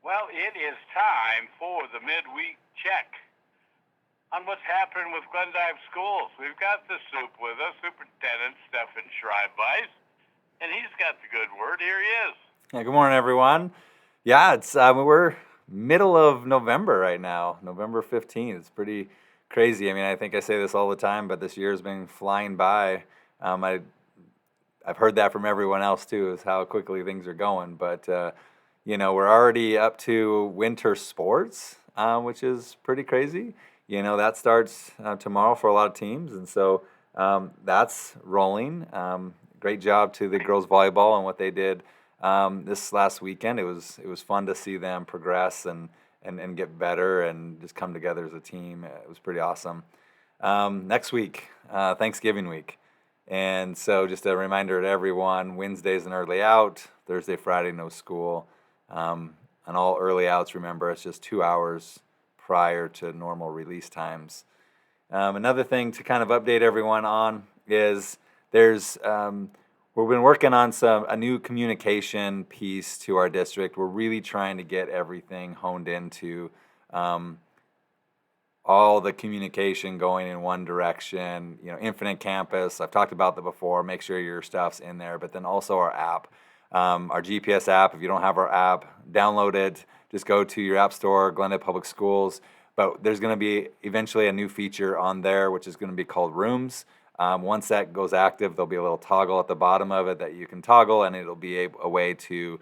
Well, it is time for the midweek check on what's happening with Glendive Schools. We've got the soup with us, Superintendent Stefan Schreibweiss, and he's got the good word. Here he is. Yeah, good morning, everyone. Yeah, it's we're middle of November right now, November 15th. It's pretty crazy. I mean, I think I say this all the time, but this year's been flying by. I've heard that from everyone else too, is how quickly things are going. But we're already up to winter sports, which is pretty crazy. That starts tomorrow for a lot of teams, and so that's rolling. Great job to the girls volleyball and what they did this last weekend. It was fun to see them progress and get better and just come together as a team. It was pretty awesome. Next week, Thanksgiving week. And so just a reminder to everyone, Wednesday's an early out, Thursday, Friday, no school. And all early outs, remember, it's just 2 hours prior to normal release times. Another thing to kind of update everyone on is we've been working on a new communication piece to our district. We're really trying to get everything honed into all the communication going in one direction, Infinite Campus. I've talked about that before. Make sure your stuff's in there, but then also our app, our GPS app. If you don't have our app, download it. Just go to your app store, Glendive Public Schools. But there's going to be eventually a new feature on there, which is going to be called Rooms. Once that goes active, there'll be a little toggle at the bottom of it that you can toggle, and it'll be a way to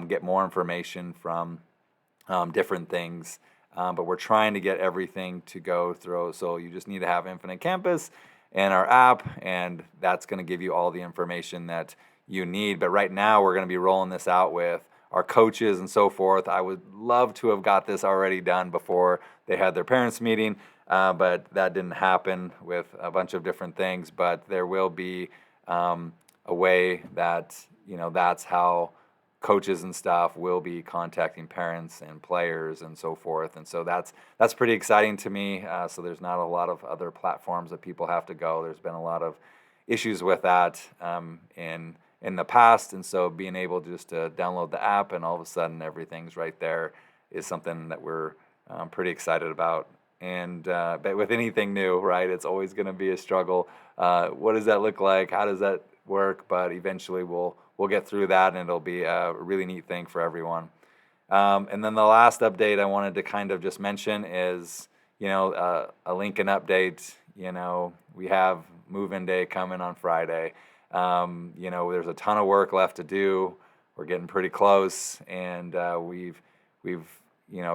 get more information from different things. But we're trying to get everything to go through. So you just need to have Infinite Campus and our app, and that's going to give you all the information that you need. But right now, we're going to be rolling this out with our coaches and so forth. I would love to have got this already done before they had their parents' meeting, but that didn't happen with a bunch of different things. But there will be a way that, that's how coaches and staff will be contacting parents and players and so forth, and so that's pretty exciting to me. So there's not a lot of other platforms that people have to go. There's been a lot of issues with that in the past, and so being able just to download the app and all of a sudden everything's right there is something that we're pretty excited about. And but with anything new, right, it's always going to be a struggle. What does that look like? How does that work? But eventually we'll get through that, and it'll be a really neat thing for everyone. And then the last update I wanted to kind of just mention is, a Lincoln update. We have move-in day coming on Friday. There's a ton of work left to do. We're getting pretty close, and we've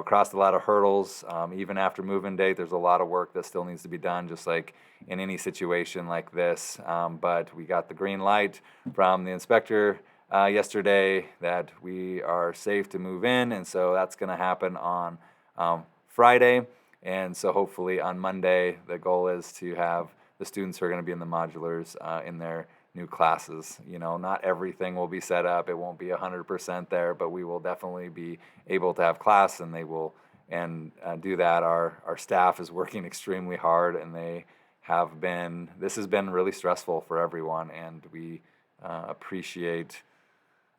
crossed a lot of hurdles. Even after move-in date, there's a lot of work that still needs to be done, just like in any situation like this. But we got the green light from the inspector yesterday that we are safe to move in, and so that's going to happen on Friday. And so hopefully on Monday, the goal is to have the students who are going to be in the modulars in their new classes. Not everything will be set up. It won't be 100% there, but we will definitely be able to have class, and they will do that. Our staff is working extremely hard, and this has been really stressful for everyone, and we appreciate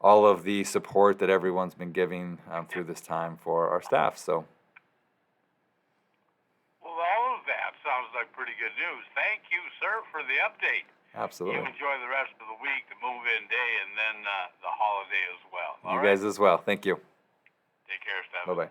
all of the support that everyone's been giving through this time for our staff. So. Well, all of that sounds like pretty good news. Thank you, sir, for the update. Absolutely. You enjoy the rest of the week, the move-in day, and then the holiday as well. You guys as well. Thank you. Take care, Steph. Bye-bye.